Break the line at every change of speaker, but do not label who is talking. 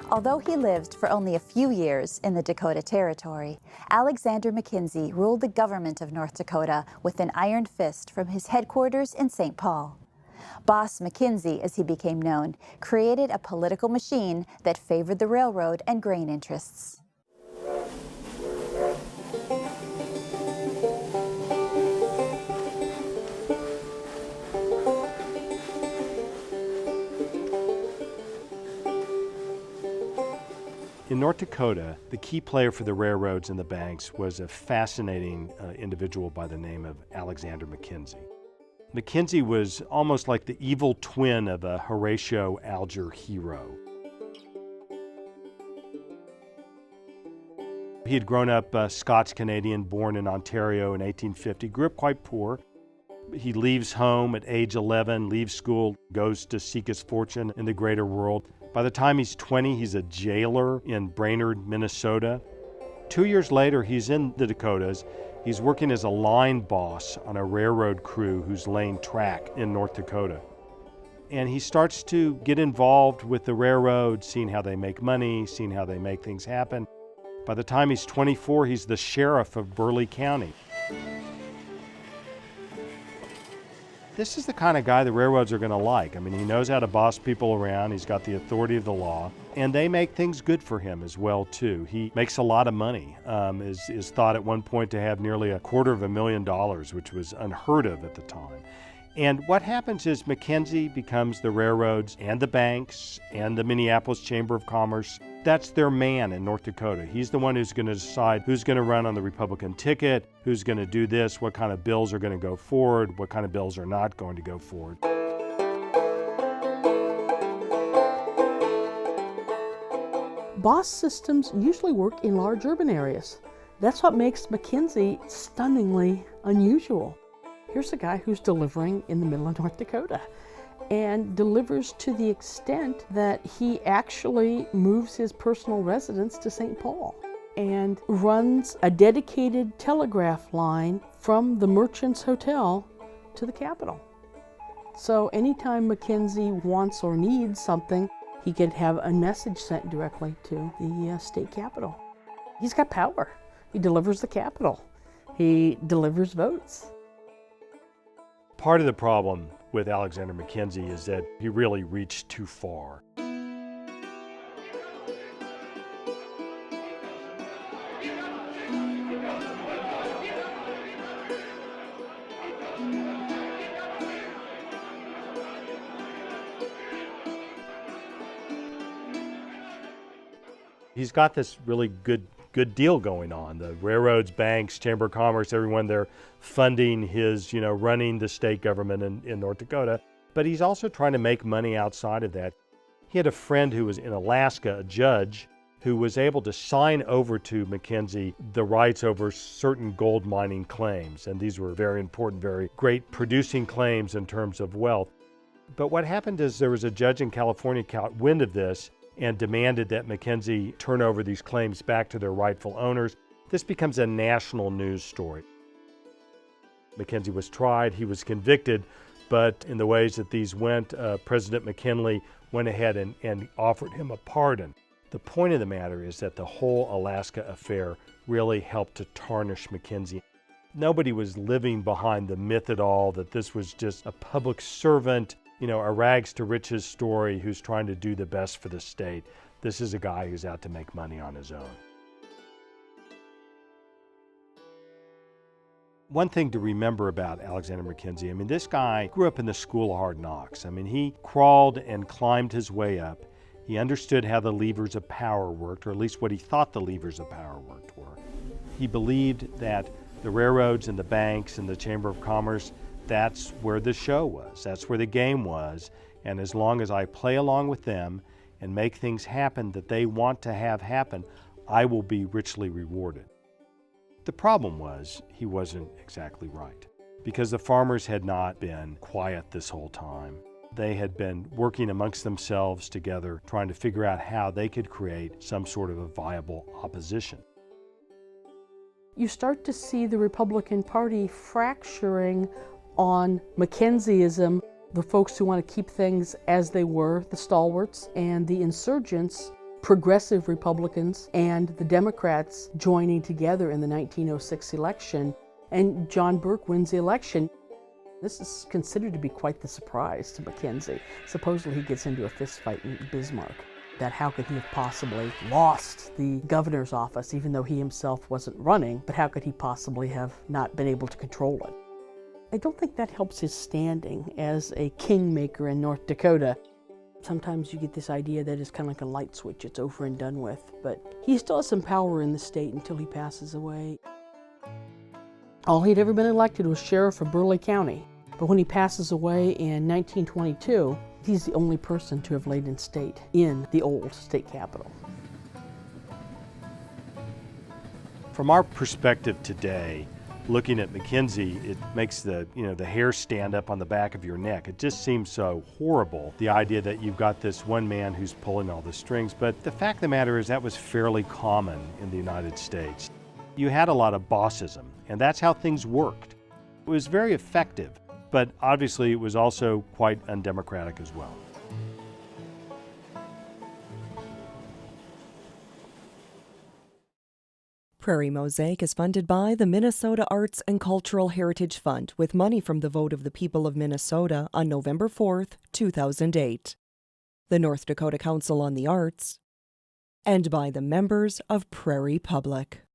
Although he lived for only a few years in the Dakota Territory, Alexander Mackenzie ruled the government of North Dakota with an iron fist from his headquarters in St. Paul. Boss Mackenzie, as he became known, created a political machine that favored the railroad and grain interests.
In North Dakota, the key player for the railroads and the banks was a fascinating individual by the name of Alexander Mackenzie. Mackenzie was almost like the evil twin of a Horatio Alger hero. He had grown up Scots-Canadian, born in Ontario in 1850, grew up quite poor. He leaves home at age 11, leaves school, goes to seek his fortune in the greater world. By the time he's 20, he's a jailer in Brainerd, Minnesota. 2 years later, he's in the Dakotas. He's working as a line boss on a railroad crew who's laying track in North Dakota. And he starts to get involved with the railroad, seeing how they make money, seeing how they make things happen. By the time he's 24, he's the sheriff of Burleigh County. This is the kind of guy the railroads are going to like. I mean, he knows how to boss people around. He's got the authority of the law. And they make things good for him as well, too. He makes a lot of money. Is thought at one point to have nearly $250,000, which was unheard of at the time. And what happens is Mackenzie becomes the railroads and the banks and the Minneapolis Chamber of Commerce. That's their man in North Dakota. He's the one who's going to decide who's going to run on the Republican ticket, who's going to do this, what kind of bills are going to go forward, what kind of bills are not going to go forward.
Boss systems usually work in large urban areas. That's what makes Mackenzie stunningly unusual. Here's a guy who's delivering in the middle of North Dakota and delivers to the extent that he actually moves his personal residence to St. Paul and runs a dedicated telegraph line from the Merchants Hotel to the Capitol. So anytime Mackenzie wants or needs something, he could have a message sent directly to the state capitol. He's got power. He delivers the Capitol. He delivers votes.
Part of the problem with Alexander Mackenzie is that he really reached too far. He's got this really good deal going on. The railroads, banks, Chamber of Commerce, everyone, they're funding his, running the state government in North Dakota. But he's also trying to make money outside of that. He had a friend who was in Alaska, a judge, who was able to sign over to Mackenzie the rights over certain gold mining claims. And these were very important, very great producing claims in terms of wealth. But what happened is there was a judge in California caught wind of this and demanded that Mackenzie turn over these claims back to their rightful owners. This becomes a national news story. Mackenzie was tried, he was convicted, but in the ways that these went, President McKinley went ahead and offered him a pardon. The point of the matter is that the whole Alaska affair really helped to tarnish Mackenzie. Nobody was living behind the myth at all that this was just a public servant, a rags to riches story who's trying to do the best for the state. This is a guy who's out to make money on his own. One thing to remember about Alexander Mackenzie, this guy grew up in the school of hard knocks. He crawled and climbed his way up. He understood how the levers of power worked, or at least what he thought the levers of power worked were. He believed that the railroads and the banks and the Chamber of Commerce, that's where the show was, that's where the game was, and as long as I play along with them and make things happen that they want to have happen, I will be richly rewarded. The problem was he wasn't exactly right, because the farmers had not been quiet this whole time. They had been working amongst themselves together, trying to figure out how they could create some sort of a viable opposition.
You start to see the Republican Party fracturing on Mackenzieism, the folks who want to keep things as they were, the stalwarts, and the insurgents progressive Republicans and the Democrats joining together in the 1906 election, and John Burke wins the election. This is considered to be quite the surprise to Mackenzie. Supposedly he gets into a fist fight in Bismarck. That how could he have possibly lost the governor's office even though he himself wasn't running, but how could he possibly have not been able to control it? I don't think that helps his standing as a kingmaker in North Dakota. Sometimes you get this idea that it's kind of like a light switch, it's over and done with, but he still has some power in the state until he passes away. All he'd ever been elected was sheriff of Burleigh County, but when he passes away in 1922, he's the only person to have laid in state in the old state capitol.
From our perspective today, looking at Mackenzie, it makes the hair stand up on the back of your neck. It just seems so horrible, the idea that you've got this one man who's pulling all the strings. But the fact of the matter is that was fairly common in the United States. You had a lot of bossism, and that's how things worked. It was very effective, but obviously it was also quite undemocratic as well.
Prairie Mosaic is funded by the Minnesota Arts and Cultural Heritage Fund with money from the vote of the people of Minnesota on November 4th, 2008, the North Dakota Council on the Arts, and by the members of Prairie Public.